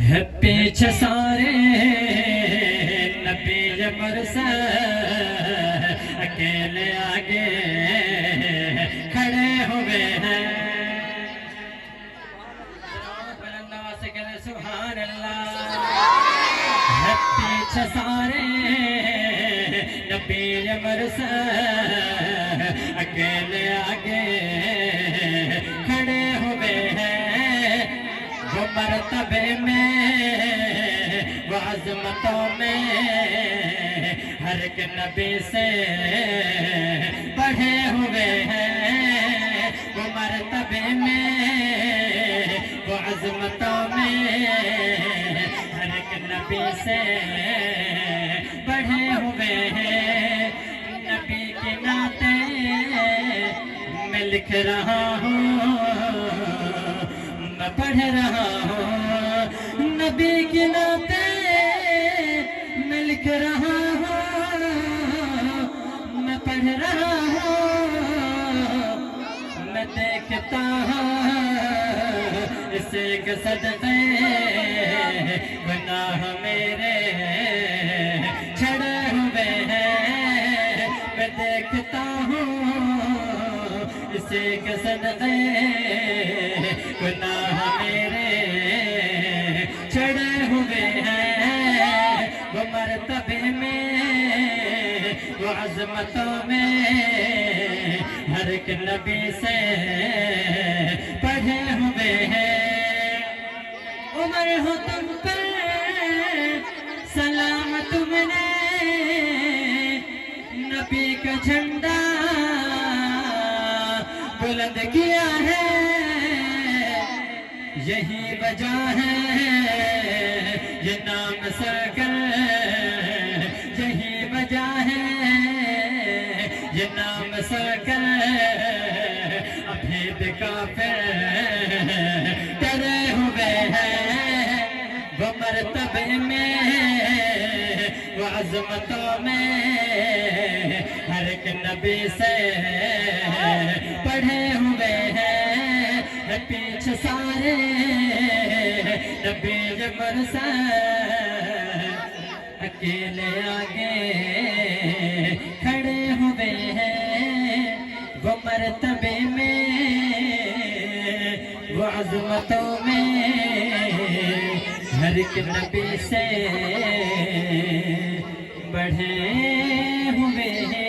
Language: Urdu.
ہے پیچھے سارے نبی مرسل، اکیلے آگے کھڑے ہوئے ہیں۔ بلند آواز سے کہتے سبحان اللہ۔ ہے پیچھے سارے نبی مرسل، اکیلے آگے کھڑے ہوئے ہیں۔ وہ مرتبے میں وہ عظمتوں میں ہر ایک نبی سے بڑھے ہوئے ہیں۔ وہ مرتبے میں وہ عظمتوں میں ہر ایک نبی سے بڑھے ہوئے ہیں۔ نبی کے ناطے میں لکھ رہا ہوں، میں پڑھ رہا ہوں۔ نبی کے ناطے میں لکھ رہا ہوں، میں پڑھ رہا ہوں۔ میں دیکھتا ہوں اسے کے صدقے گناہ میرے چھڑے ہوئے ہیں۔ میں دیکھتا ہوں اسے کے صدقے گناہ میرے چھڑے ہوئے ہیں۔ وہ مرتبے میں وہ عظمتوں میں ہر ایک نبی سے پڑھے ہوئے ہیں۔ عمر ہو تم پر سلام تم نے نبی کا جھنڈا بلند کیا ہے، یہی وجہ ہے یہ نام سر کر، یہی وجہ ہے یہ نام سر کر۔ ابھی بھی کافر ڈرے ہوئے ہیں۔ وہ مرتبے میں وہ عظمتوں میں ہر ایک نبی سے پڑھے ہوئے ہیں۔ پیچھے سارے نبی مرسل، اکیلے آگے کھڑے ہوئے ہیں۔ وہ مرتبے میں وہ عظمتوں میں ہر ایک نبی سے بڑھے ہوئے ہیں۔